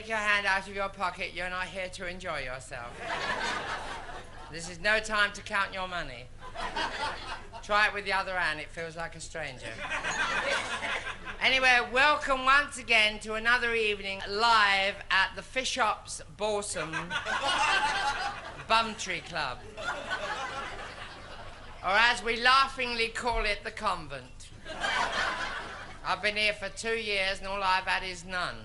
take your hand out of your pocket. You're not here to enjoy yourself. This is no time to count your money. Try it with the other hand. It feels like a stranger. Anyway, welcome once again to another evening live at the Fishop's Balsam Bumtree Club. Or as we laughingly call it, the convent. I've been here for 2 years and all I've had is none.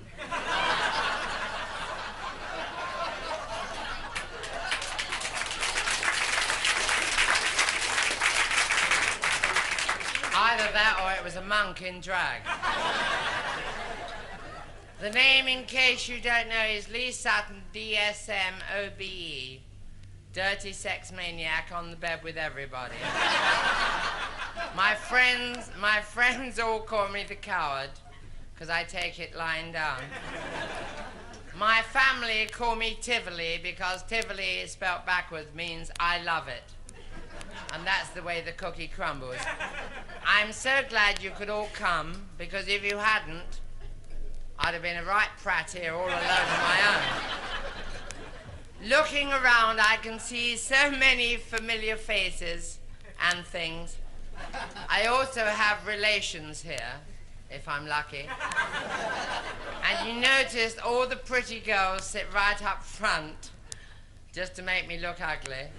Either that or it was a monk in drag. The name, in case you don't know, is Lee Sutton, DSM, OBE. Dirty sex maniac on the bed with everybody. My friends all call me the coward, because I take it lying down. My family call me Tivoli, because Tivoli, spelt backwards, means I love it. And that's the way the cookie crumbles. I'm so glad you could all come, because if you hadn't, I'd have been a right prat here all alone on my own. Looking around, I can see so many familiar faces and things. I also have relations here, if I'm lucky. And you noticed all the pretty girls sit right up front just to make me look ugly.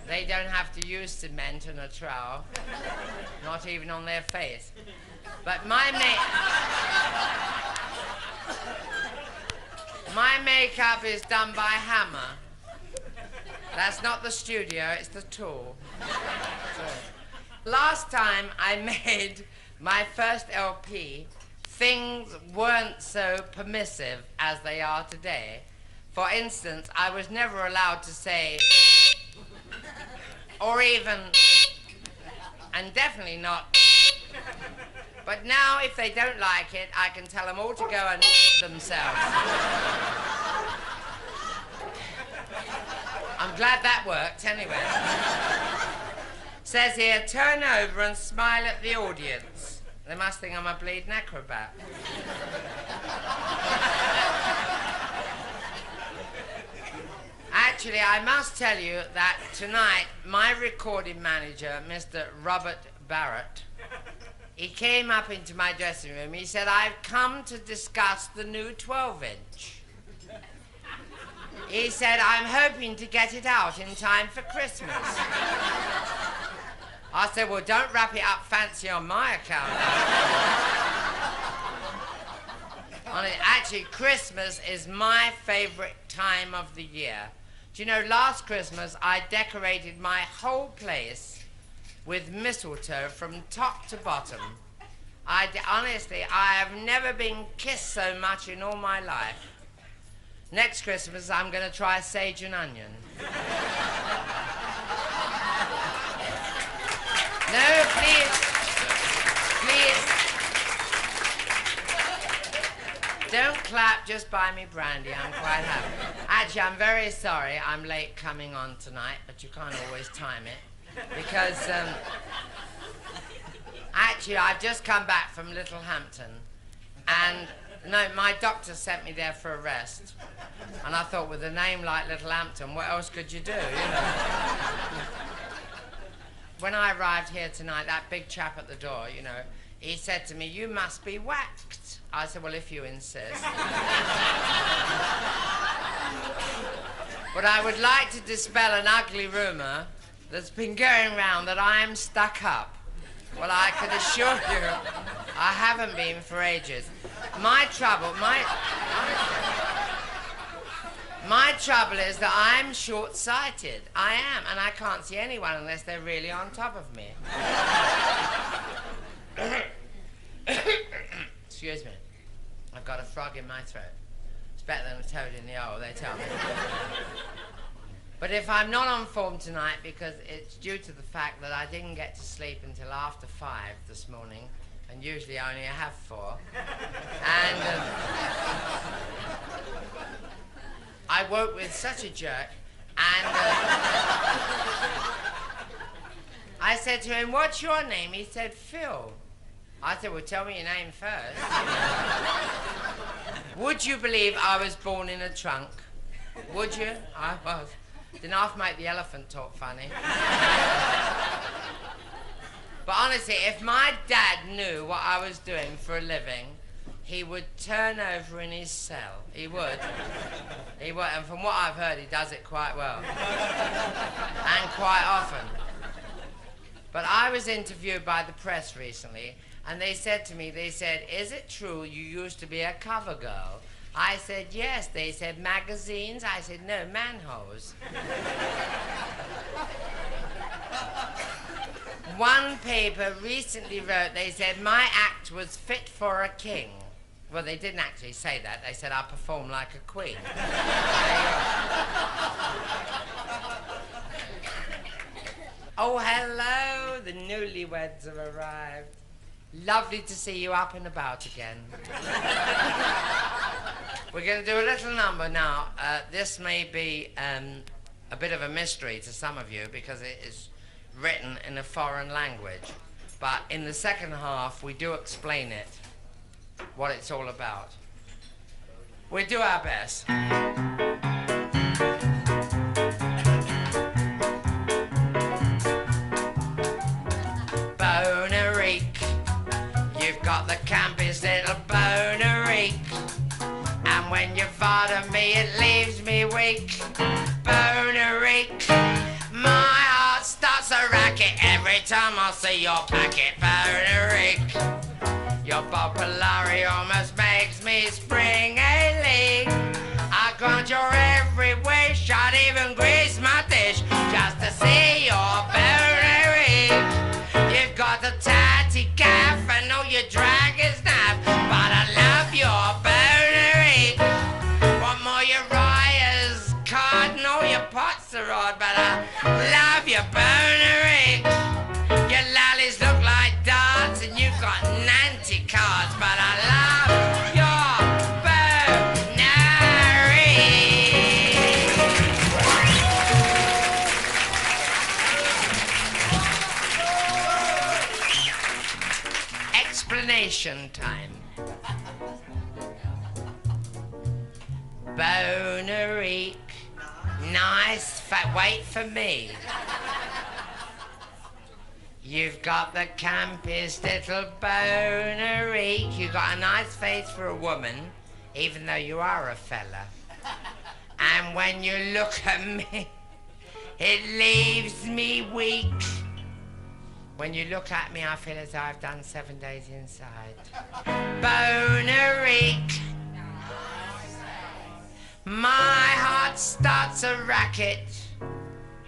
They don't have to use cement and a trowel, not even on their face. But my makeup is done by Hammer. That's not the studio, it's the tool. Last time I made my first LP, things weren't so permissive as they are today. For instance, I was never allowed to say, or even, and definitely not. But now, if they don't like it, I can tell them all to go and themselves. I'm glad that worked, anyway. Says here, turn over and smile at the audience. They must think I'm a bleeding acrobat. Actually, I must tell you that tonight, my recording manager, Mr. Robert Barrett, he came up into my dressing room. He said, I've come to discuss the new 12-inch. He said, I'm hoping to get it out in time for Christmas. I said, well, don't wrap it up fancy on my account. Actually, Christmas is my favorite time of the year. Do you know, last Christmas, I decorated my whole place with mistletoe from top to bottom. Honestly, I have never been kissed so much in all my life. Next Christmas, I'm going to try sage and onion. No, please. Don't clap, just buy me brandy. I'm quite happy. Actually, I'm very sorry I'm late coming on tonight, but you can't always time it. Because, actually, I've just come back from Littlehampton. And, no, my doctor sent me there for a rest. And I thought, with a name like Littlehampton, what else could you do, you know? When I arrived here tonight, that big chap at the door, you know, he said to me, you must be whacked. I said, well, if you insist. But I would like to dispel an ugly rumour that's been going round that I am stuck up. Well, I can assure you, I haven't been for ages. My trouble is that I'm short-sighted. I am, and I can't see anyone unless they're really on top of me. Excuse me. I've got a frog in my throat. It's better than a toad in the hole, they tell me. But if I'm not on form tonight, because it's due to the fact that I didn't get to sleep until after 5 this morning, and usually I only have 4. And I woke with such a jerk, and I said to him, what's your name? He said, Phil. I said, well, tell me your name first. Would you believe I was born in a trunk? Would you? I was. Didn't half make the elephant talk funny. But honestly, if my dad knew what I was doing for a living, he would turn over in his cell. He would. He would. And from what I've heard, he does it quite well. And quite often. But I was interviewed by the press recently, and they said to me, is it true you used to be a cover girl? I said, yes. They said, magazines? I said, no, manholes. One paper recently wrote, they said, my act was fit for a king. Well, they didn't actually say that. They said I performed like a queen. Oh, hello. The newlyweds have arrived. Lovely to see you up and about again. We're going to do a little number now. This may be a bit of a mystery to some of you because it is written in a foreign language. But in the second half, we do explain it, what it's all about. We do our best. Bonerique, you've got the campiest little bonerique. And when you fart me, it leaves me weak. Bonerique, my heart starts a racket every time I see your packet. Bonerique, your popularity almost makes me spring a leak. I grant your every wish, I'd even grease my dish just to see your bonerique. You've got the tatty gaff and all your drag is naff, but I love your bonerique. Want more Uriah's card and all your pots are odd, but I love your bonerique. Your lollies look like darts and you've got Nancy cards, but I love your bonerique. Explanation time. Bonerique. Nice fat. Wait for me. You've got the campiest little bonerique. You've got a nice face for a woman, even though you are a fella. And when you look at me, it leaves me weak. When you look at me, I feel as though I've done 7 days inside. Bonerique. My heart starts a racket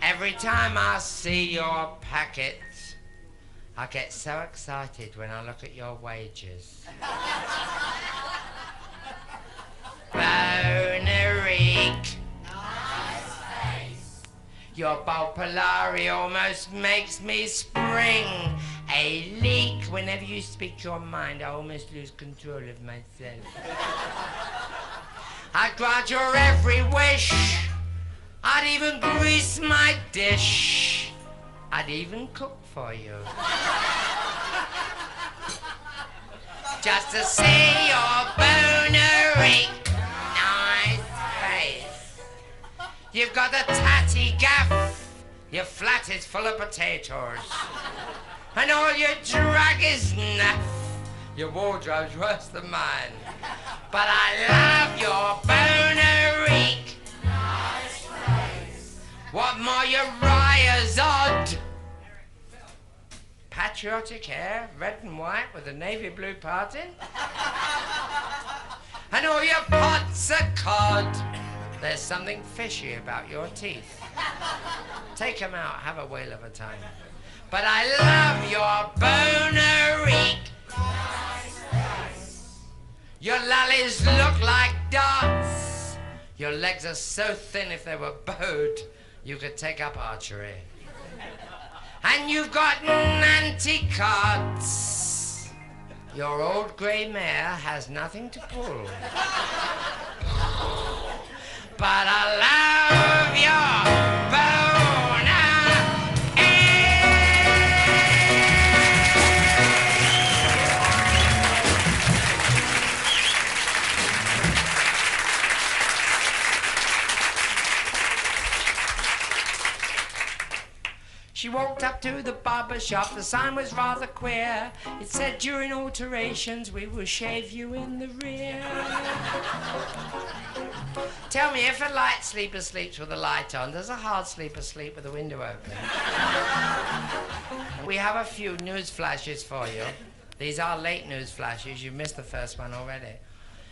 every time I see your packet. I get so excited when I look at your wages. Bonerique. Nice face. Your popularity almost makes me spring a leak. Whenever you speak your mind, I almost lose control of myself. I grant your every wish. I'd even grease my dish. I'd even cook for you. Just to see your bonerique. Nice face. You've got the tatty gaff. Your flat is full of potatoes. And all your drag is naff. Your wardrobe's worse than mine. But I love your bonerique. Nice face. What more Uriah's odd. Patriotic hair, red and white with a navy blue parting. And all your pots are cod. There's something fishy about your teeth. Take them out, have a whale of a time. But I love your bonerique. Your lollies look like darts. Your legs are so thin if they were bowed, you could take up archery. And you've got Nancy cards. Your old grey mare has nothing to pull. But I love your bonerique. She walked up to the barber shop. The sign was rather queer. It said, during alterations, we will shave you in the rear. Tell me, if a light sleeper sleeps with a light on, does a hard sleeper sleep with the window open? We have a few news flashes for you. These are late news flashes. You missed the first one already.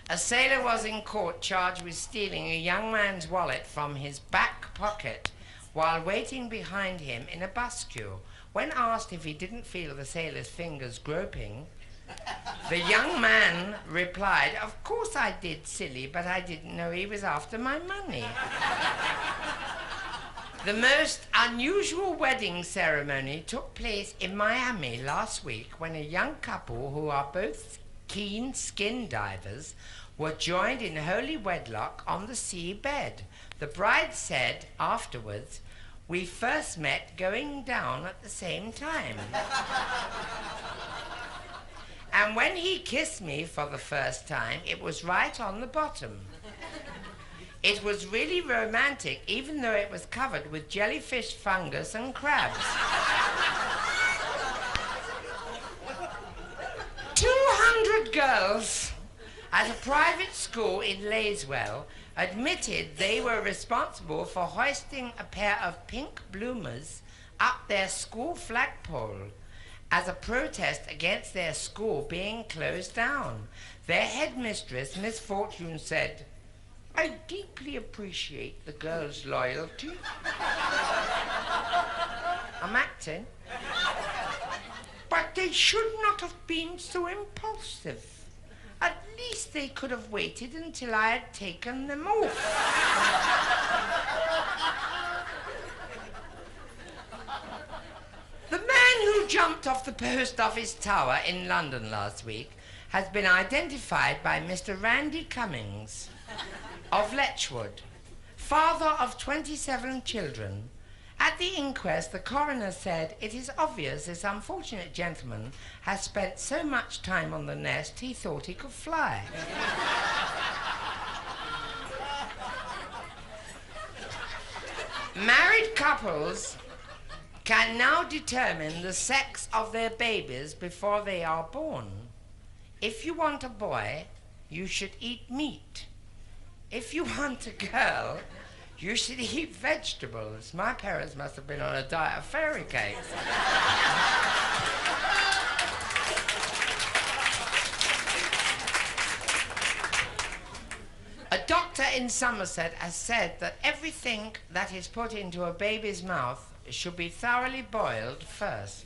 A sailor was in court charged with stealing a young man's wallet from his back pocket while waiting behind him in a bus queue. When asked if he didn't feel the sailor's fingers groping, the young man replied, "Of course I did, silly, but I didn't know he was after my money." The most unusual wedding ceremony took place in Miami last week when a young couple who are both keen skin divers were joined in holy wedlock on the sea bed. The bride said afterwards, "We first met going down at the same time. And when he kissed me for the first time, it was right on the bottom. It was really romantic, even though it was covered with jellyfish, fungus, and crabs." 200 girls at a private school in Layswell admitted they were responsible for hoisting a pair of pink bloomers up their school flagpole as a protest against their school being closed down. Their headmistress, Miss Fortune, said, "I deeply appreciate the girls' loyalty." I'm acting. "But they should not have been so impulsive. At least they could have waited until I had taken them off." The man who jumped off the post office tower in London last week has been identified by Mr. Randy Cummings of Letchwood, father of 27 children. At the inquest, the coroner said, "It is obvious this unfortunate gentleman has spent so much time on the nest he thought he could fly." Married couples can now determine the sex of their babies before they are born. If you want a boy, you should eat meat. If you want a girl, you should eat vegetables. My parents must have been on a diet of fairy cakes. A doctor in Somerset has said that everything that is put into a baby's mouth should be thoroughly boiled first.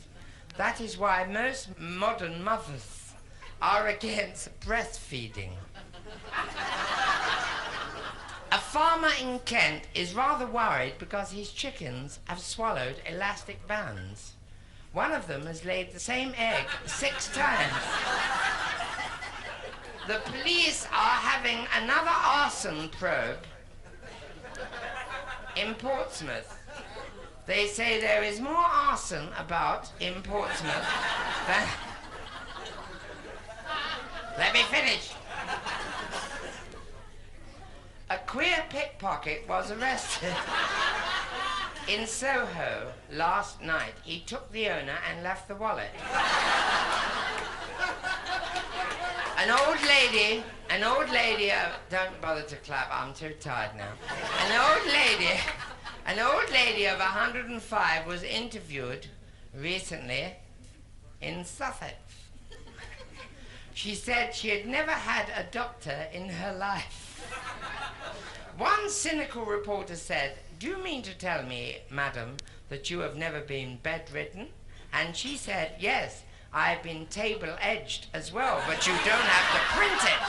That is why most modern mothers are against breastfeeding. A farmer in Kent is rather worried because his chickens have swallowed elastic bands. One of them has laid the same egg 6 times. The police are having another arson probe in Portsmouth. They say there is more arson about in Portsmouth than... Let me finish. A queer pickpocket was arrested in Soho last night. He took the owner and left the wallet. An old lady, don't bother to clap, I'm too tired now. An old lady of 105 was interviewed recently in Sutton. She said she had never had a doctor in her life. One cynical reporter said, "Do you mean to tell me, madam, that you have never been bedridden?" And she said, "Yes, I've been table-edged as well, but you don't have to print it."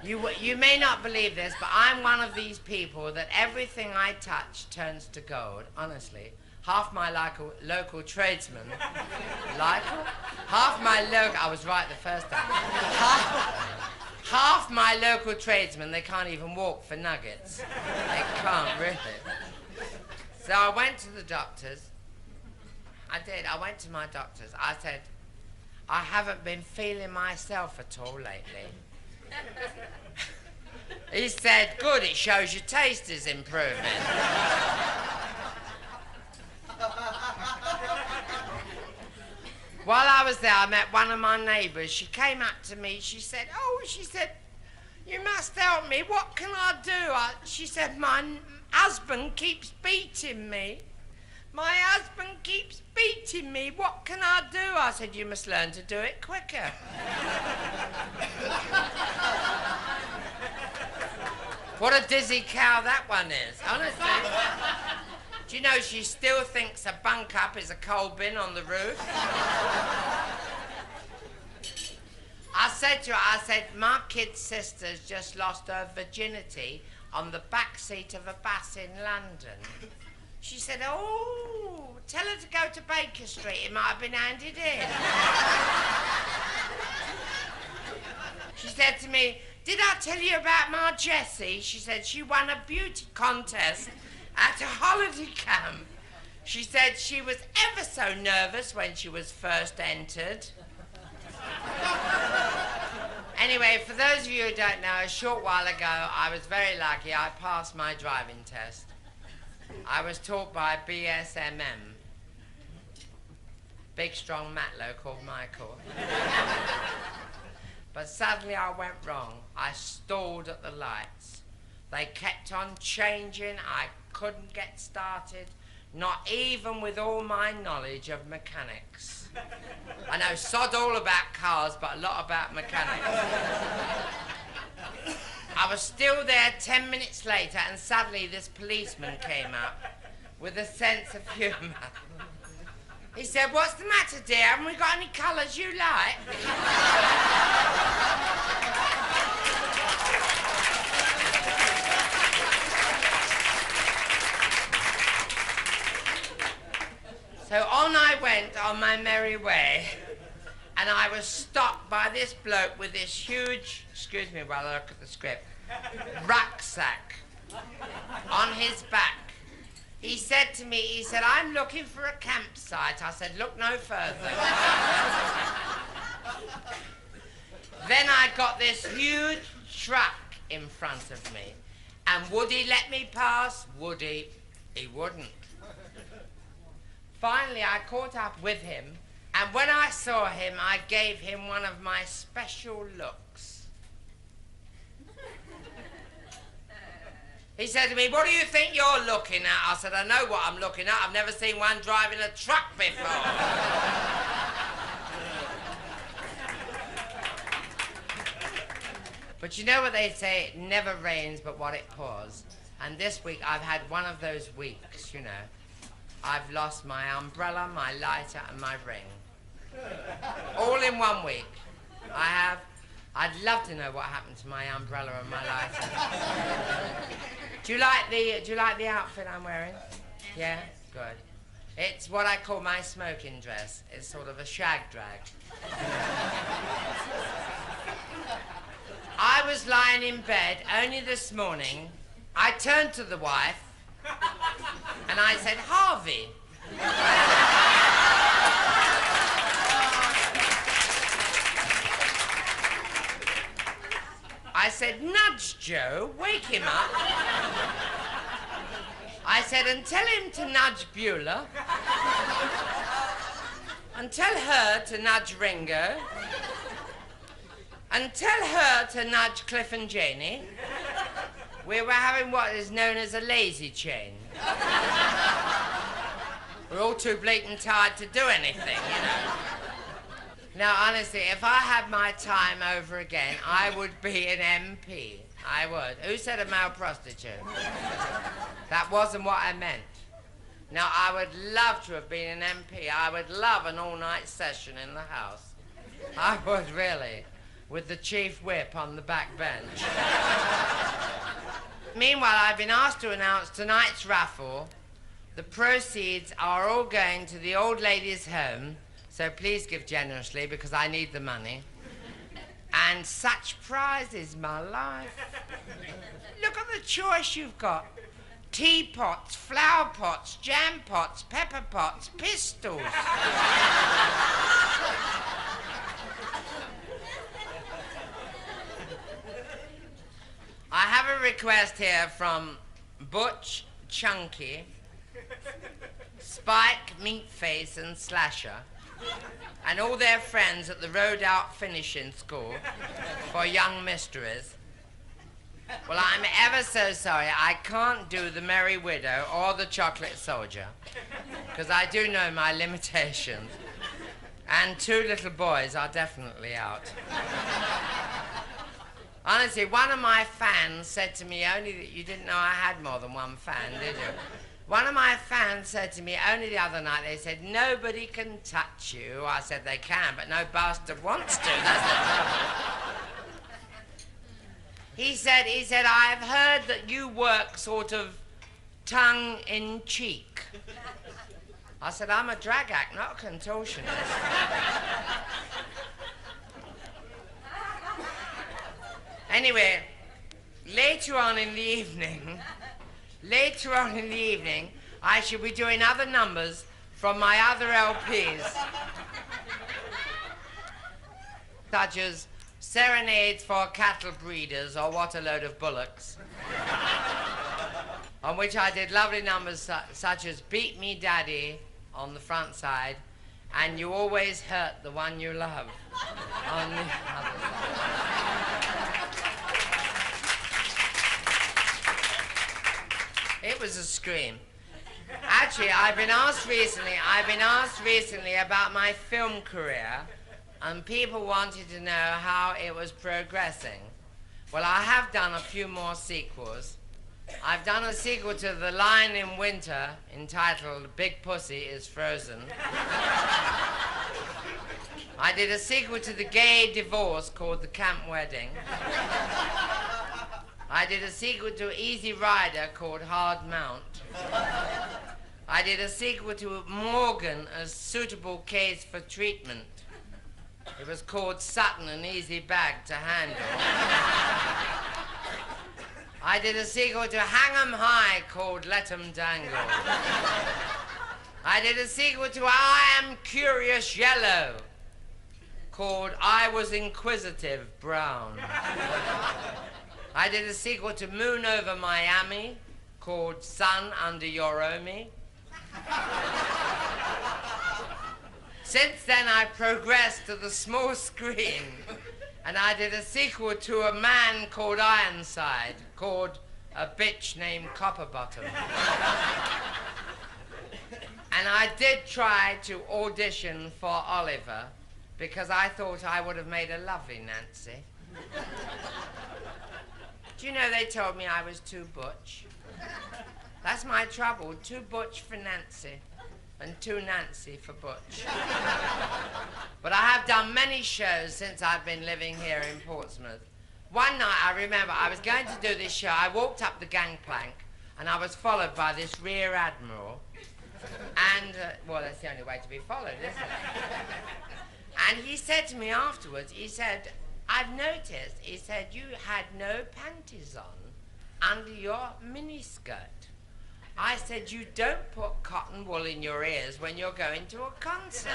You may not believe this, but I'm one of these people that everything I touch turns to gold, honestly. Half my local tradesmen, I was right the first time. Half my local tradesmen, they can't even walk for nuggets. They can't, really. So I went to the doctors. I went to my doctors. I said, "I haven't been feeling myself at all lately." He said, "Good, it shows your taste is improving." While I was there, I met one of my neighbours. She came up to me. She said, you must help me. What can I do? She said, my husband keeps beating me. My husband keeps beating me. What can I do? I said, you must learn to do it quicker. What a dizzy cow that one is, honestly. Do you know she still thinks a bunk up is a coal bin on the roof? I said to her, my kid's sister's just lost her virginity on the back seat of a bus in London. She said, oh, tell her to go to Baker Street. It might have been handed in. She said to me, did I tell you about my Jessie? She said she won a beauty contest at a holiday camp. She said she was ever so nervous when she was first entered. Anyway, for those of you who don't know, a short while ago, I was very lucky. I passed my driving test. I was taught by BSMM. Big, strong matlow called Michael. But suddenly I went wrong. I stalled at the lights. They kept on changing. I couldn't get started, not even with all my knowledge of mechanics. I know sod all about cars, but a lot about mechanics. I was still there 10 minutes later, and suddenly this policeman came up with a sense of humour. He said, what's the matter, dear? Haven't we got any colours you like? So on I went on my merry way, and I was stopped by this bloke with this huge, excuse me while I look at the script, rucksack on his back. He said to me, I'm looking for a campsite. I said, look no further. Then I got this huge truck in front of me. And would he let me pass? Would he? He wouldn't. Finally, I caught up with him, and when I saw him, I gave him one of my special looks. He said to me, what do you think you're looking at? I said, I know what I'm looking at. I've never seen one driving a truck before. But you know what they say, it never rains but what it pours. And this week I've had one of those weeks, you know. I've lost my umbrella, my lighter, and my ring. All in 1 week. I have. I'd love to know what happened to my umbrella and my lighter. Do you like the outfit I'm wearing? Yeah? Good. It's what I call my smoking dress. It's sort of a shag drag. I was lying in bed only this morning. I turned to the wife and I said, Harvey. I said, nudge Joe, wake him up. I said, and tell him to nudge Beulah. And tell her to nudge Ringo. And tell her to nudge Cliff and Janie. We were having what is known as a lazy chain. We're all too bleating tired to do anything, you know. Now, honestly, if I had my time over again, I would be an MP. I would. Who said a male prostitute? That wasn't what I meant. Now, I would love to have been an MP. I would love an all-night session in the House. I would, really. With the chief whip on the back bench. Meanwhile, I've been asked to announce tonight's raffle. The proceeds are all going to the old ladies' home, so please give generously because I need the money. And such prizes, my life. Look at the choice you've got. Teapots, flower pots, jam pots, pepper pots, pistols. I have a request here from Butch, Chunky, Spike, Meatface, and Slasher. and all their friends at the Road Out Finishing School for young mysteries. Well, I'm ever so sorry I can't do the Merry Widow or the Chocolate Soldier, because I do know my limitations. And two little boys are definitely out. Honestly, one of my fans said to me, only that you didn't know I had more than one fan, did you? One of my fans said to me only the other night, they said, nobody can touch you. I said, they can, but no bastard wants to. That's the trouble. He said, I've heard that you work sort of tongue in cheek. I said, I'm a drag act, not a contortionist. Anyway, later on in the evening, I shall be doing other numbers from my other LPs, such as Serenades for Cattle Breeders or What a Load of Bullocks, on which I did lovely numbers such as Beat Me Daddy on the front side and You Always Hurt the One You Love on the other side. It was a scream. Actually, I've been asked recently about my film career, and people wanted to know how it was progressing. Well, I have done a few more sequels. I've done a sequel to The Lion in Winter entitled Big Pussy is Frozen. I did a sequel to The Gay Divorce called The Camp Wedding. I did a sequel to Easy Rider called Hard Mount. I did a sequel to Morgan, A Suitable Case for Treatment. It was called Sutton, An Easy Bag to Handle. I did a sequel to Hang 'em High called Let 'em Dangle. I did a sequel to I Am Curious Yellow called I Was Inquisitive Brown. I did a sequel to Moon Over Miami called Sun Under Your Omi. Since then, I progressed to the small screen, and I did a sequel to a man called Ironside, called A Bitch Named Copperbottom. And I did try to audition for Oliver, because I thought I would have made a lovely Nancy. Do you know they told me I was too butch? That's my trouble, too butch for Nancy. And too Nancy for Butch. But I have done many shows since I've been living here in Portsmouth. One night, I remember, I was going to do this show. I walked up the gangplank, and I was followed by this rear admiral. And, well, that's the only way to be followed, isn't it? And he said to me afterwards, he said, I've noticed, he said, you had no panties on under your miniskirt. I said, you don't put cotton wool in your ears when you're going to a concert.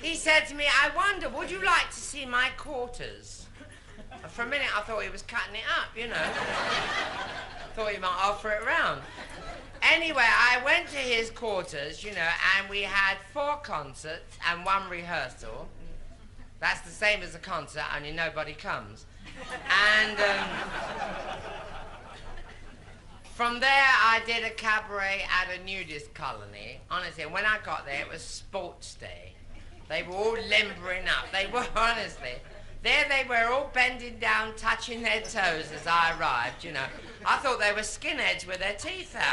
He said to me, I wonder, would you like to see my quarters? And for a minute, I thought he was cutting it up, you know. Thought he might offer it round. Anyway, I went to his quarters, you know, and we had 4 concerts and 1 rehearsal. That's the same as a concert, only nobody comes. And from there, I did a cabaret at a nudist colony. Honestly, when I got there, it was sports day. They were all limbering up. They were, honestly. There they were, all bending down, touching their toes as I arrived, you know. I thought they were skinheads with their teeth out.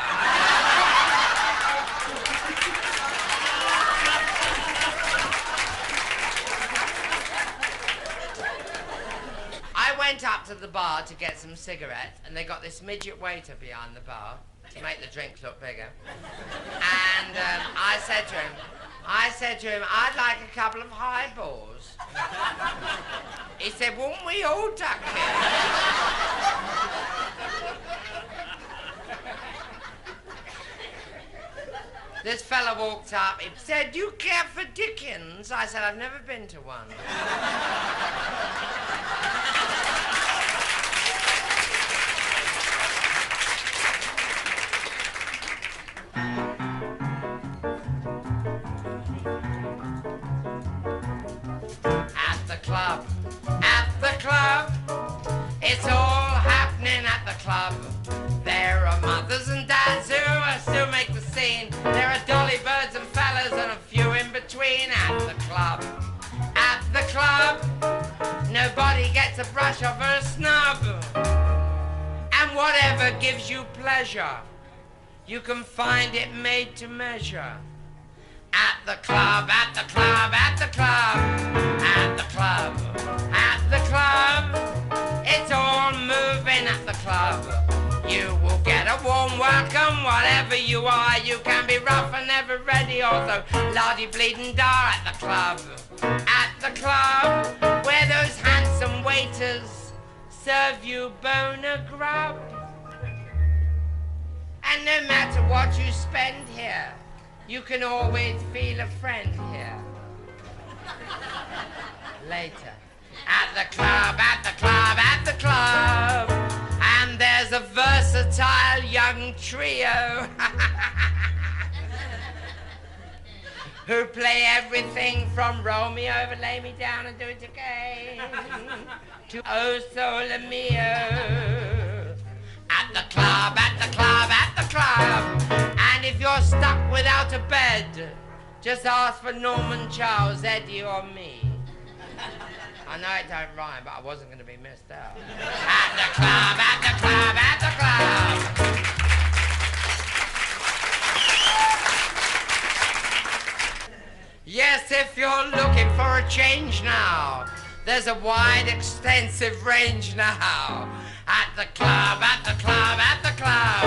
I went up to the bar to get some cigarettes, and they got this midget waiter behind the bar to make the drinks look bigger. And I said to him, I'd like a couple of highballs. He said, won't we all duck here? This fella walked up, he said, you care for Dickens? I said, I've never been to one. club. At the club. It's all happening at the club. There are mothers and dads who still make the scene. There are dolly birds and fellas and a few in between at the club. At the club, nobody gets a brush off or a snub. And whatever gives you pleasure, you can find it made to measure. At the club, at the club, at the club, at the club, at the club. It's all moving at the club. You will get a warm welcome, whatever you are. You can be rough and never ready, also lardy bleeding dar at the club. At the club, where those handsome waiters serve you boner grub. And no matter what you spend here, you can always feel a friend here. Later. At the club, at the club, at the club. And there's a versatile young trio who play everything from Romeo over Lay Me Down and Do It Again to Oh Sole Mio. At the club, at the club, at the club. And if you're stuck without a bed, just ask for Norman Charles, Eddie or me. I know it don't rhyme, but I wasn't going to be missed out. At the club, at the club, at the club. Yes, if you're looking for a change now, there's a wide, extensive range now. At the club, at the club, at the club.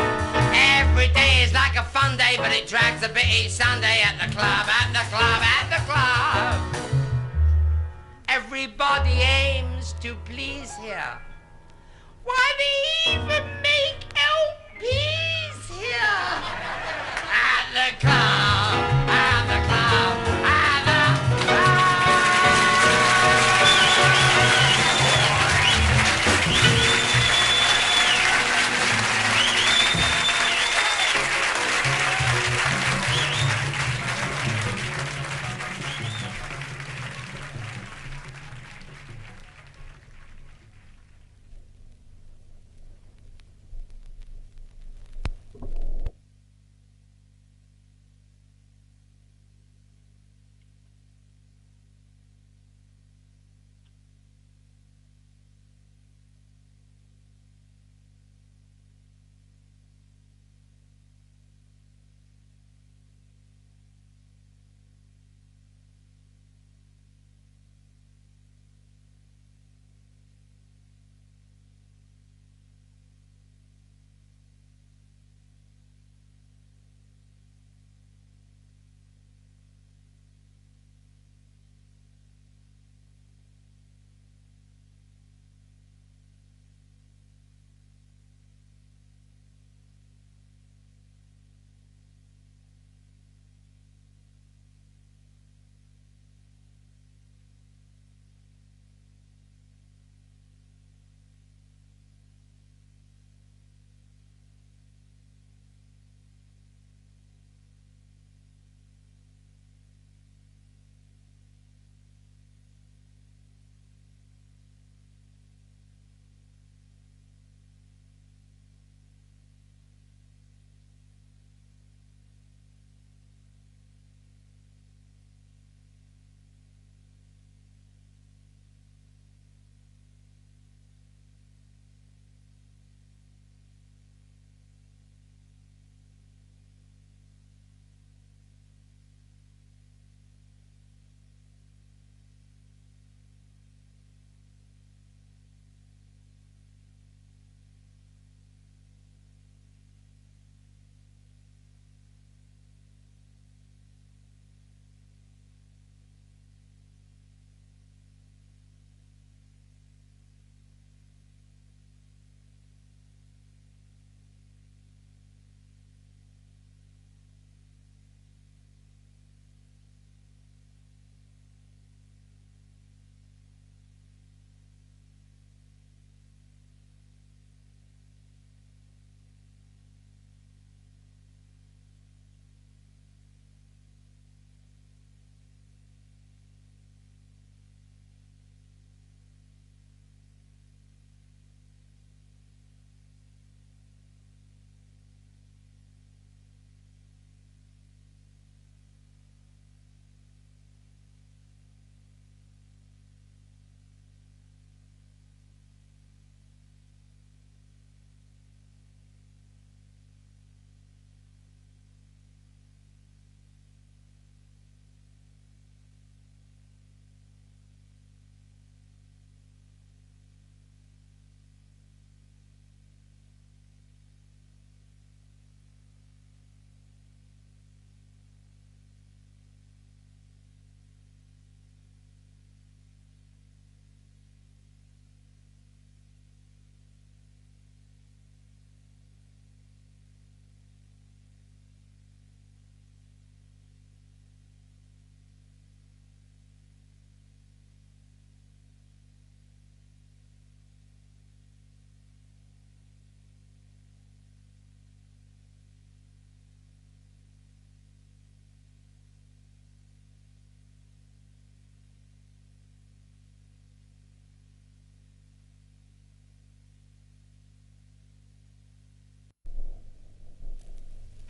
Every day is like a fun day, but it drags a bit each Sunday. At the club, at the club, at the club. Everybody aims to please here. Why, they even make LPs here. At the club, at the club, at the club.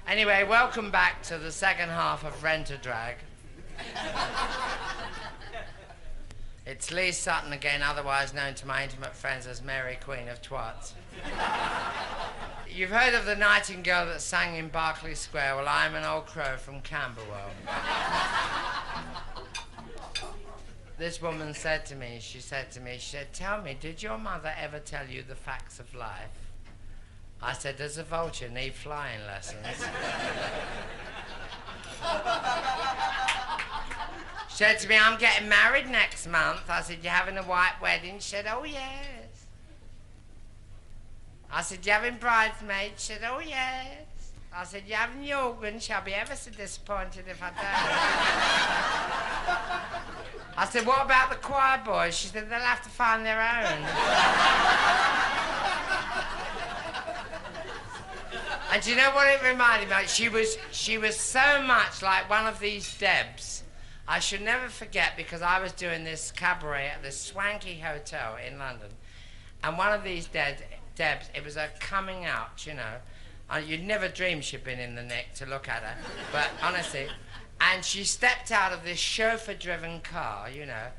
Anyway, welcome back to the second half of Rent a Drag. It's Lee Sutton again, otherwise known to my intimate friends as Mary Queen of Twats. You've heard of the nightingale that sang in Berkeley Square? Well, I'm an old crow from Camberwell. This woman said to me, she said, tell me, did your mother ever tell you the facts of life? I said, does a vulture need flying lessons? She said to me, I'm getting married next month. I said, you're having a white wedding? She said, oh, yes. I said, you having bridesmaids? She said, oh, yes. I said, you having the organ? She'll be ever so disappointed if I don't. I said, what about the choir boys? She said, they'll have to find their own. And do you know what it reminded me of? She was so much like one of these Debs. I should never forget, because I was doing this cabaret at this swanky hotel in London. And one of these Debs, it was a coming out, you know. You'd never dream she'd been in the Nick to look at her. But honestly, and she stepped out of this chauffeur-driven car, you know,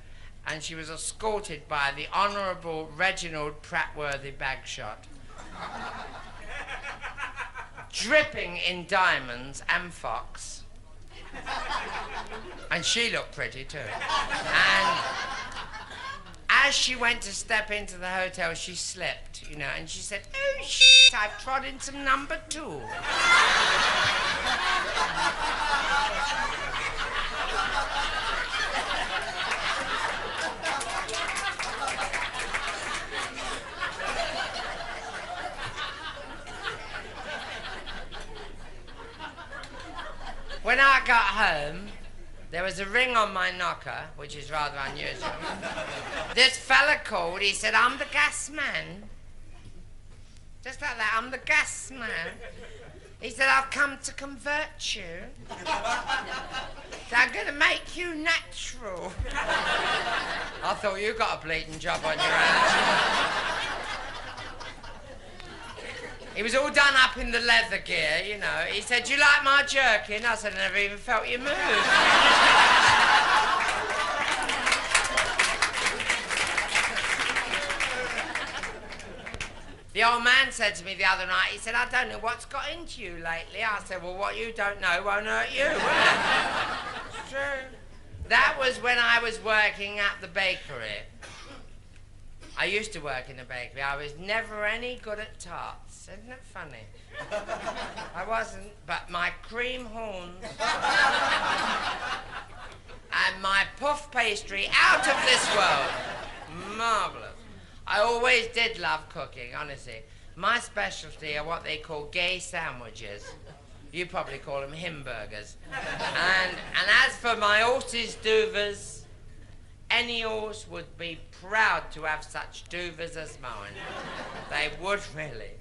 and she was escorted by the Honourable Reginald Prattworthy Bagshot. Dripping in diamonds and fox. And she looked pretty too. And as she went to step into the hotel, she slipped, you know, and she said, oh shit, I've trod in some number 2. When I got home, there was a ring on my knocker, which is rather unusual. This fella called, he said, I'm the gas man. Just like that, I'm the gas man. He said, I've come to convert you. I'm going to make you natural. I thought you got a bleeding job on your hands. He was all done up in the leather gear, you know. He said, do you like my jerkin? I said, I never even felt you move. The old man said to me the other night, he said, I don't know what's got into you lately. I said, well, what you don't know won't hurt you, will it? It's true. That was when I was working at the bakery. I used to work in a bakery. I was never any good at tarts. Isn't it funny? I wasn't, but my cream horns and my puff pastry out of this world. Marvellous. I always did love cooking, honestly. My specialty are what they call gay sandwiches. You probably call them hamburgers. And as for my horses' doovers, any horse would be proud to have such doovers as mine. They would really.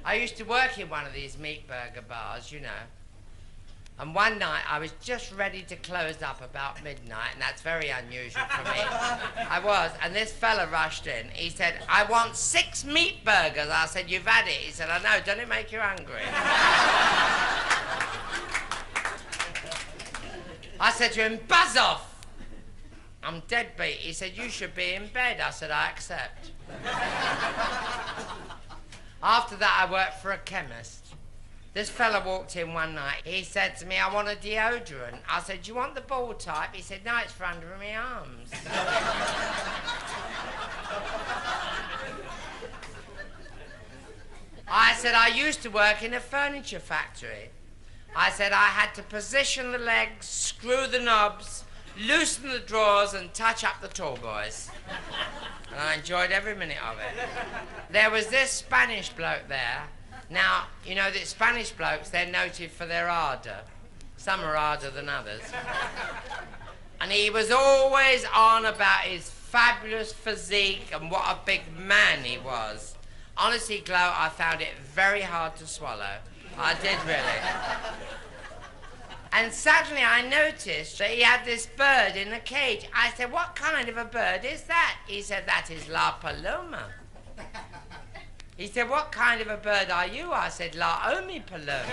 I used to work in one of these meat burger bars, you know. And one night I was just ready to close up about midnight, and that's very unusual for me. I was, and this fella rushed in. He said, I want 6 meat burgers. I said, you've had it. He said, I know, don't it make you hungry? I said to him, buzz off. I'm dead beat. He said, you should be in bed. I said, I accept. After that, I worked for a chemist. This fella walked in one night. He said to me, I want a deodorant. I said, do you want the ball type? He said, no, it's for under my arms. I said, I used to work in a furniture factory. I said, I had to position the legs, screw the knobs, loosen the drawers and touch up the tall boys. And I enjoyed every minute of it. There was this Spanish bloke there. Now, you know that Spanish blokes, they're noted for their ardour. Some are harder than others. And he was always on about his fabulous physique and what a big man he was. Honestly, Glow, I found it very hard to swallow. I did really. And suddenly I noticed that he had this bird in a cage. I said, what kind of a bird is that? He said, that is La Paloma. He said, what kind of a bird are you? I said, La Omipaloo.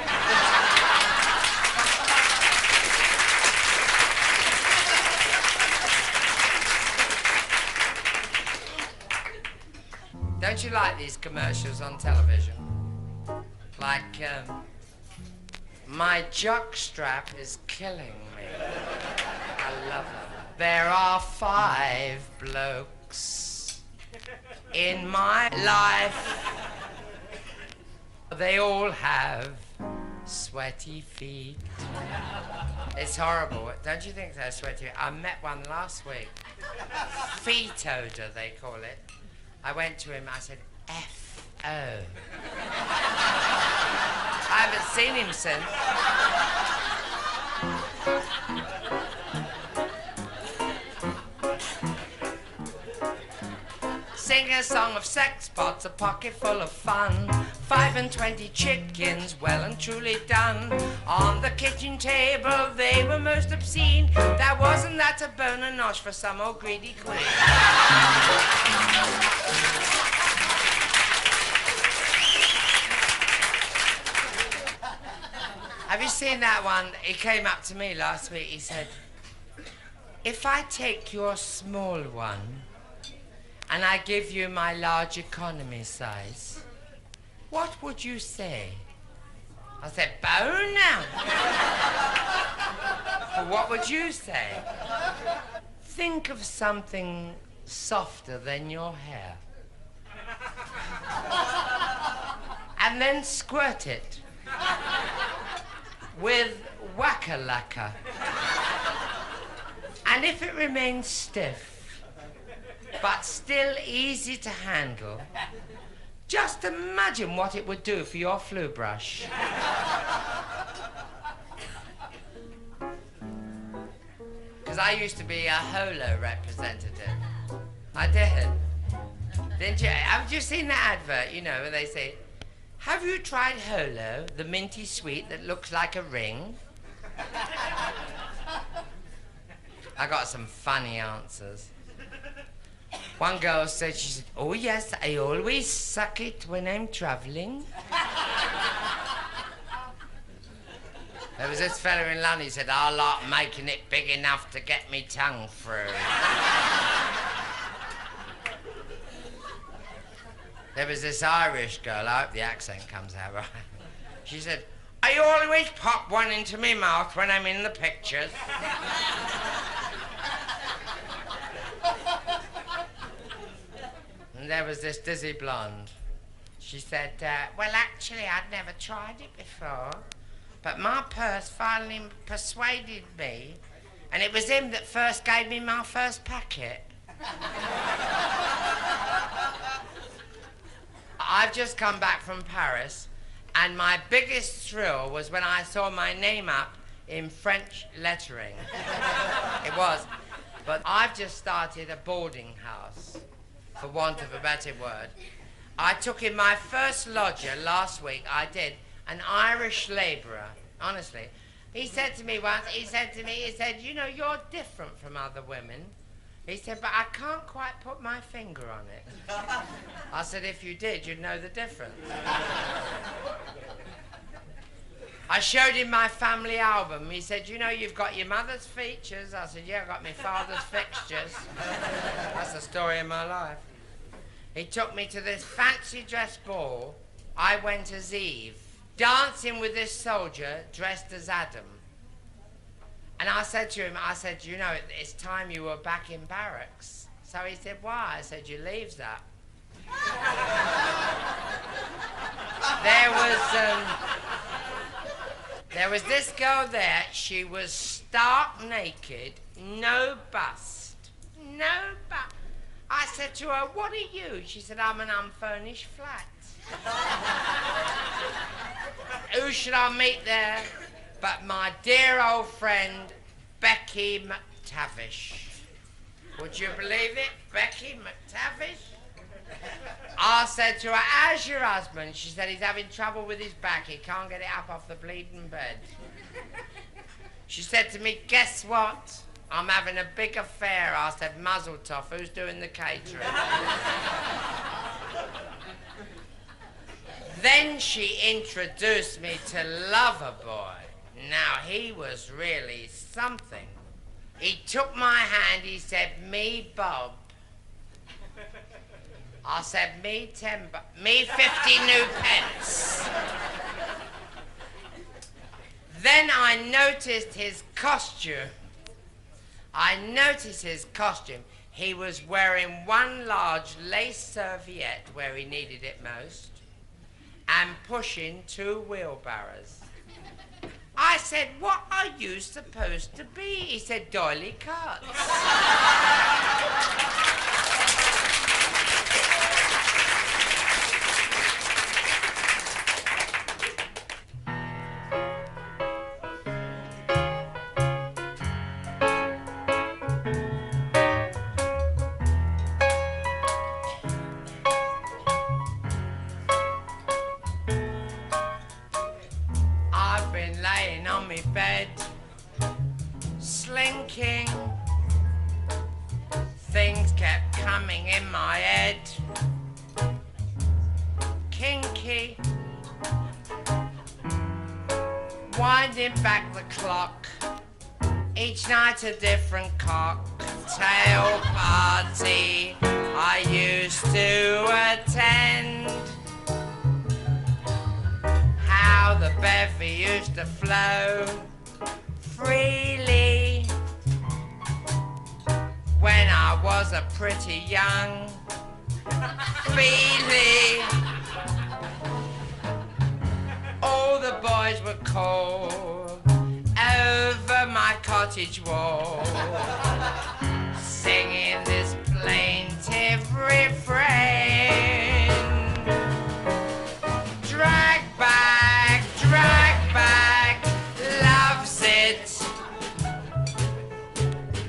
Don't you like these commercials on television? Like, my jockstrap is killing me. I love it. There are 5 blokes in my life. They all have sweaty feet. It's horrible. Don't you think they're sweaty? I met one last week. Feet odor, they call it. I went to him, I said, F-O. I haven't seen him since. Sing a song of sex spots, a pocket full of fun. 5 and 20 chickens, well and truly done. On the kitchen table, they were most obscene. That wasn't that a bone and nosh for some old greedy queen. Have you seen that one? He came up to me last week, he said, if I take your small one and I give you my large economy size, what would you say? I said, bone now. Well, what would you say? Think of something softer than your hair. And then squirt it with wacka-lacka. And if it remains stiff, but still easy to handle, just imagine what it would do for your flue brush. Because I used to be a holo representative. I did. Didn't you? Have you seen that advert, you know, where they say, have you tried holo, the minty sweet that looks like a ring? I got some funny answers. One girl said, she said, oh yes, I always suck it when I'm traveling. There was this fella in London, he said, I like making it big enough to get me tongue through. There was this Irish girl, I hope the accent comes out right. She said, I always pop one into my mouth when I'm in the pictures. And there was this dizzy blonde. She said, well, actually, I'd never tried it before, but my purse finally persuaded me, and it was him that first gave me my first packet. I've just come back from Paris, and my biggest thrill was when I saw my name up in French lettering. It was. But I've just started a boarding house, for want of a better word. I took in my first lodger last week, I did, an Irish labourer, honestly. He said to me once, he said, you know, you're different from other women. He said, but I can't quite put my finger on it. I said, if you did, you'd know the difference. I showed him my family album. He said, you know, you've got your mother's features. I said, yeah, I got my father's fixtures. That's the story of my life. He took me to this fancy dress ball. I went as Eve, dancing with this soldier dressed as Adam. And I said to him, I said, you know, it's time you were back in barracks. So he said, why? I said, your leave's up. There was this girl there. She was stark naked, no bust, no bust. I said to her, what are you? She said, I'm an unfurnished flat. Who should I meet there but my dear old friend, Becky McTavish. Would you believe it? Becky McTavish? I said to her, how's your husband? She said, he's having trouble with his back. He can't get it up off the bleeding bed. She said to me, guess what? I'm having a big affair. I said, Muzzle Toff, who's doing the catering? Then she introduced me to Loverboy. Now, he was really something. He took my hand, he said, "Me, Bob." I said, "Me, 10 bob. Me, 50 new pence." Then I noticed his costume. He was wearing one large lace serviette where he needed it most and pushing 2 wheelbarrows. I said, "What are you supposed to be?" He said, "Doily Cuts." I've been laying on me bed, slinking. Things kept coming in my head. Kinky. Winding back the clock. Each night a different cocktail party I used to attend. How the bevy used to flow freely when I was a pretty young feeling. All the boys would call over my cottage wall, singing this plaintive refrain. Drag back, loves it.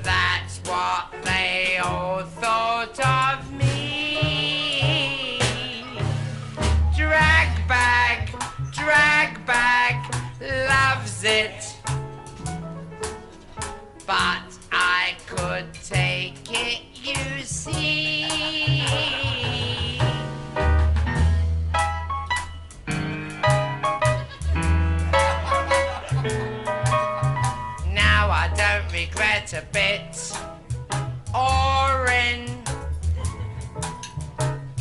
That's what they all thought of me. Drag back, loves it. But I could take it, you see. Now I don't regret a bit, or in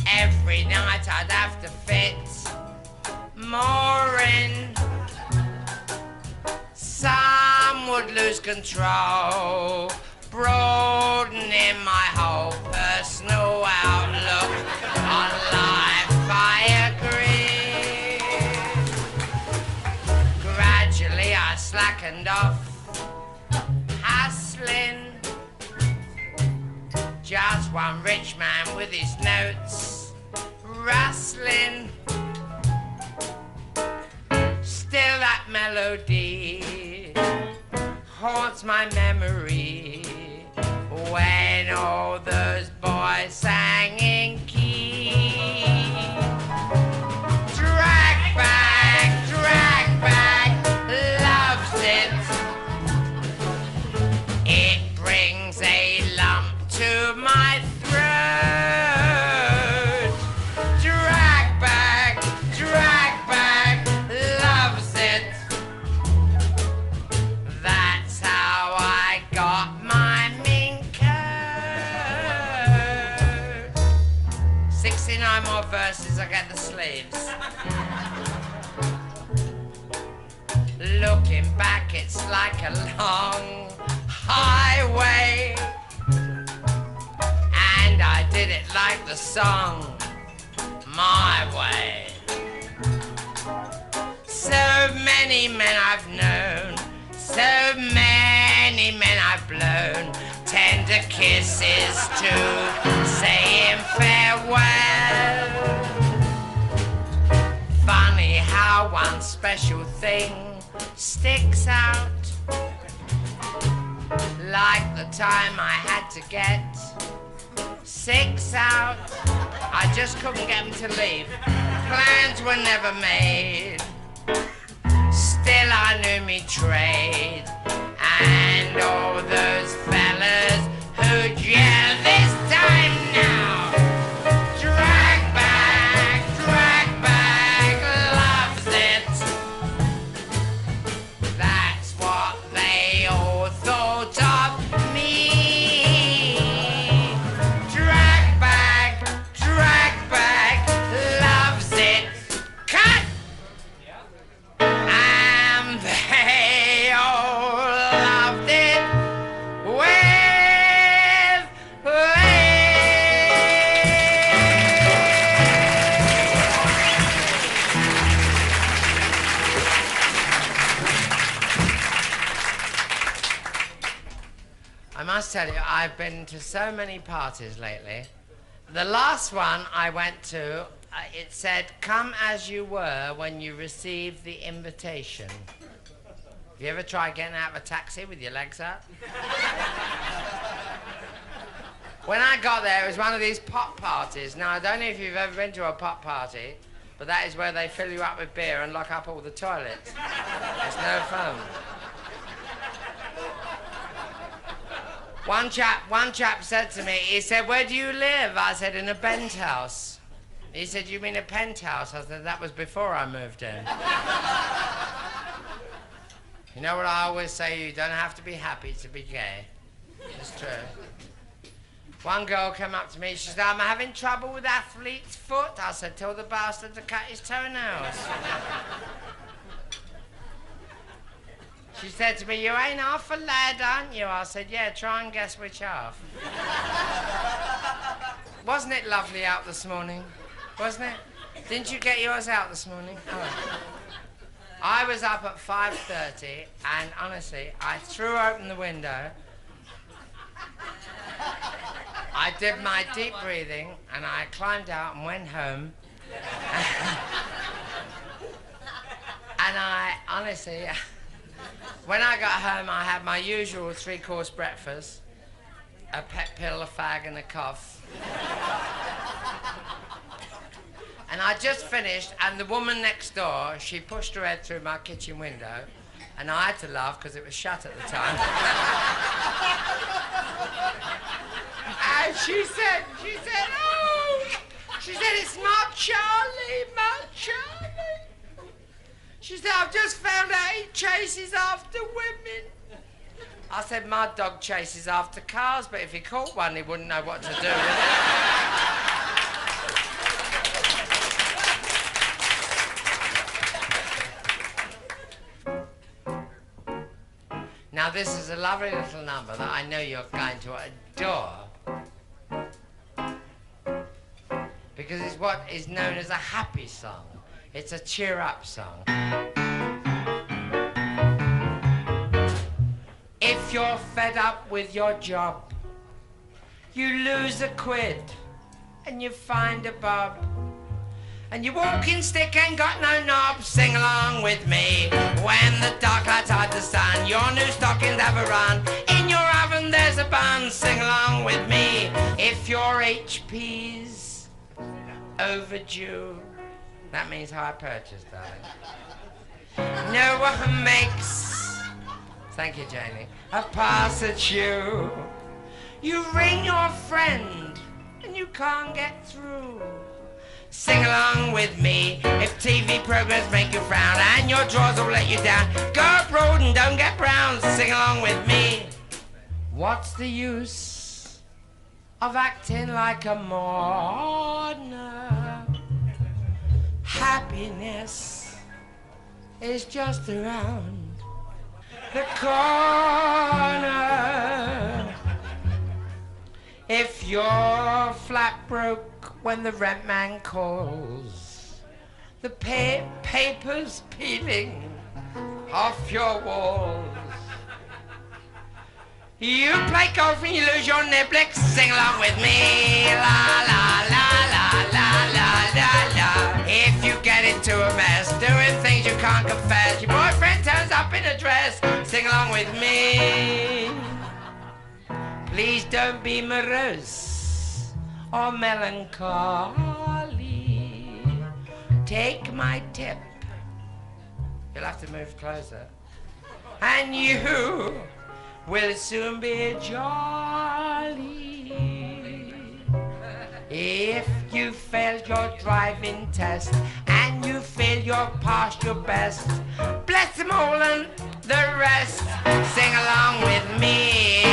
every night I'd have to fit more in. Some would lose control, broadening my whole personal outlook on life, I agree. Gradually I slackened off, hustling. Just one rich man with his notes, rustling. Still that melody haunts my memory when all those boys sang in key. Drag back, loves it. It brings a lump to my throat. Drag back, loves it. That's how I got my mink coat. 69 more verses, I get the sleeves. Looking back, it's like a long highway, and I did it like the song, my way. So many men I've known, so many men I've blown, tender kisses to saying farewell. Funny how one special thing sticks out, like the time I had to get 6 out. I just couldn't get them to leave. Plans were never made. Still I knew me trade, and all those fellas who'd yell this time now. Drag back, I must tell you, I've been to so many parties lately. The last one I went to, it said, "Come as you were when you received the invitation." Have you ever tried getting out of a taxi with your legs up? When I got there, it was one of these pop parties. Now, I don't know if you've ever been to a pop party, but that is where they fill you up with beer and lock up all the toilets. It's no fun. One chap said to me, he said, "Where do you live?" I said, "In a penthouse." He said, "You mean a penthouse?" I said, "That was before I moved in." You know what I always say? You don't have to be happy to be gay. It's true. One girl came up to me, she said, "I'm having trouble with athlete's foot." I said, "Tell the bastard to cut his toenails." She said to me, "You ain't half a lad, aren't you?" I said, "Yeah, try and guess which half." Wasn't it lovely out this morning? Wasn't it? Didn't you get yours out this morning? Oh. I was up at 5:30, and honestly, I threw open the window. I did my deep breathing, and I climbed out and went home. And I, honestly, when I got home, I had my usual 3-course breakfast, a pet pill, a fag, and a cough. And I just finished, and the woman next door, she pushed her head through my kitchen window, and I had to laugh because it was shut at the time. And she said, "Oh," she said, "it's my Charlie, my Charlie." She said, "I've just found out he chases after women." I said, "My dog chases after cars, but if he caught one, he wouldn't know what to do with it. Now, this is a lovely little number that I know you're going to adore, because it's what is known as a happy song. It's a cheer-up song. If you're fed up with your job, you lose a quid and you find a bob, and your walking stick ain't got no knob. Sing along with me. When the dark clouds hide the sun, your new stockings have a run. In your oven there's a bun. Sing along with me. If your HP's overdue, that means high purchase, darling. No one makes, thank you, Janie, a pass at you. You ring your friend and you can't get through. Sing along with me. If TV programs make you frown and your drawers will let you down, go abroad and don't get brown. Sing along with me. What's the use of acting like a mourner? Happiness is just around the corner. If you're flat broke when the rent man calls, the paper's peeling off your walls, you play golf and you lose your niblicks. Sing along with me. La la la la la la la la. If you get into a mess, doing things you can't confess, your boyfriend turns up in a dress. Sing along with me. Please don't be morose or melancholy. Take my tip. You'll have to move closer. And you will soon be jolly. If you failed your driving test and you feel you're past your best, bless them all and the rest. Sing along with me.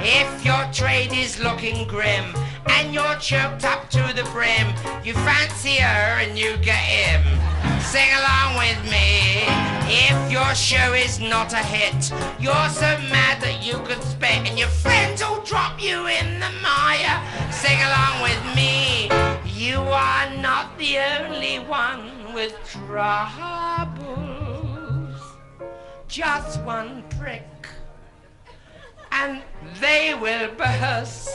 If your trade is looking grim and you're choked up to the brim, you fancy her and you get him. Sing along with me. If your show is not a hit, you're so mad that you could spit and your friends will drop you in the mire. Sing along with me. You are not the only one with troubles. Just one prick and they they will burst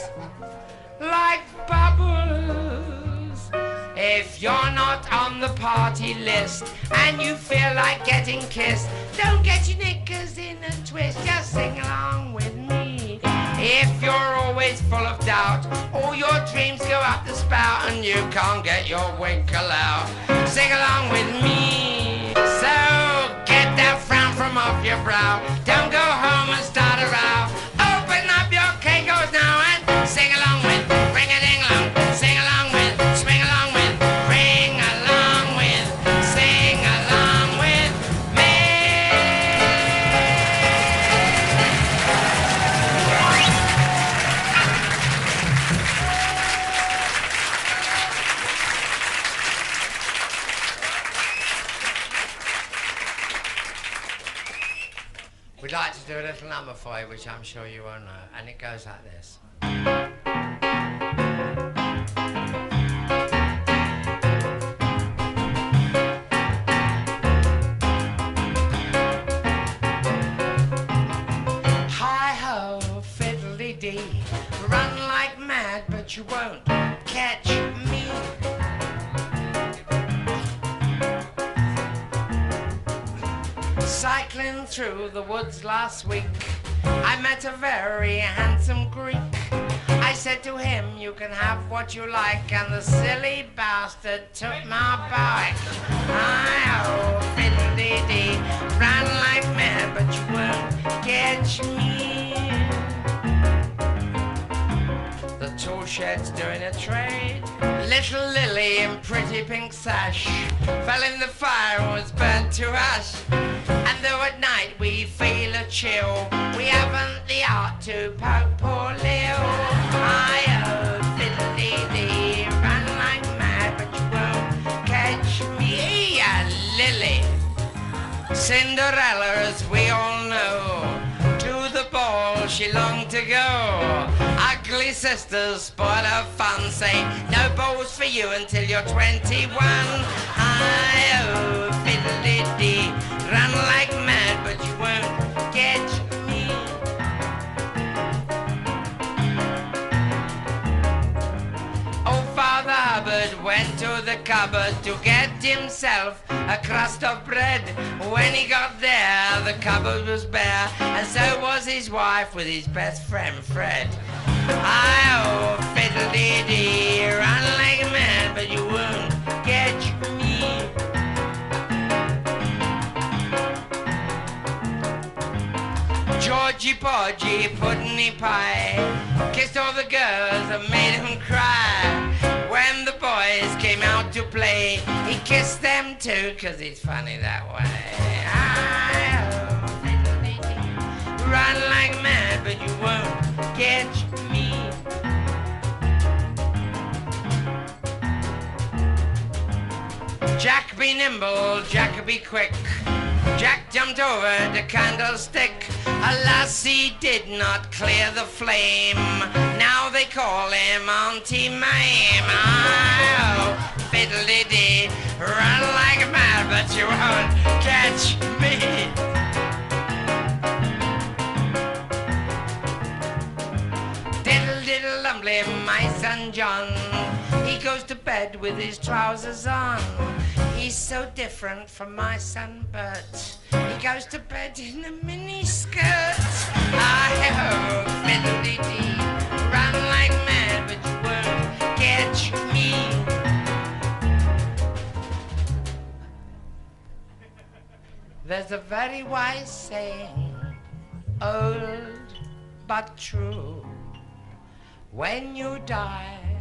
like bubbles. If you're not on the party list and you feel like getting kissed, don't get your knickers in a twist, just sing along with me. If you're always full of doubt, all your dreams go up the spout and you can't get your winkle out, sing along with me. So get that frown from off your brow, don't go home and start a row. Open up your Kegos now and sing along with ring-a-ding-long, sing along with, swing along with, ring along with, sing along with me. We'd like to do a little number for you, which I'm sure you won't know, and it goes like this. Hi-ho, fiddly-dee, run like mad, but you won't catch me. Cycling through the woods last week, I met a very handsome Greek. I said to him, you can have what you like, and the silly bastard took my bike. I fiddle-dee-dee, ran like mad, but you won't catch me. The tool shed's doing a trade. Little Lily in pretty pink sash fell in the fire and was burnt to ash. And though at night we feel a chill, we haven't the art to poke poor Lil. I fiddle-dee-dee, run like mad, but you won't catch me. Yeah, Lily. Cinderella, as we all know, to the ball she longed to go. Ugly sisters spoil her fun, say no balls for you until you're 21. I fiddle-dee-dee, run like mad, but you won't catch me. Oh, Father Hubbard went to the cupboard to get himself a crust of bread. When he got there, the cupboard was bare, and so was his wife with his best friend Fred. I fiddle-dee-dee, run like mad, but you won't catch me. Georgie Porgy, pudding pie, kissed all the girls and made them cry. When the boys came out to play, he kissed them too, 'cause he's funny that way. Run like mad, but you won't catch me. Jack be nimble, Jack be quick. Jack jumped over the candlestick. Alas, he did not clear the flame. Now they call him Auntie Mame. Oh, fiddle-dee-dee, run like mad, but you won't catch me. Diddle-diddle-lumbly, my son John, he goes to bed with his trousers on. He's so different from my son Bert. He goes to bed in a mini skirt. I fiddle-dee-dee, run like mad, but you won't catch me. There's a very wise saying, old but true. When you die,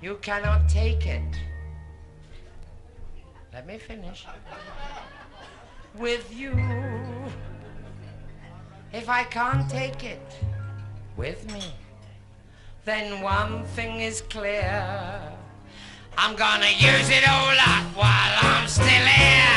you cannot take it. Let me finish. With you. If I can't take it with me, then one thing is clear. I'm gonna use it all up while I'm still here.